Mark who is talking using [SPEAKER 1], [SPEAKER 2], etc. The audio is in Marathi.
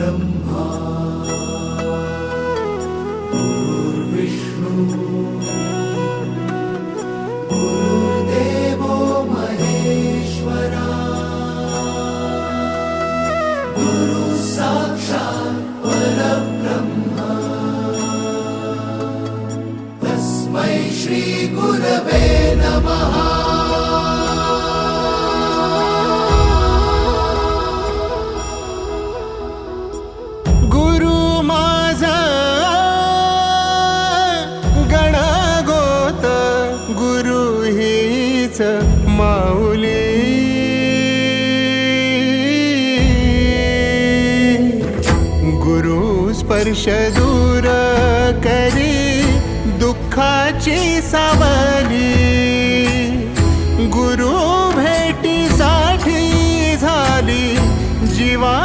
[SPEAKER 1] ब्रह्मा गुरुर्विष्णू गुरुर्देवो महेश्वरा गुरु साक्षात् परब्रह्म तस्मै श्री गुरवे नमः।
[SPEAKER 2] माऊली गुरु स्पर्श दूर करी दुःखाची सावली गुरु भेटीसाठी झाली जीवा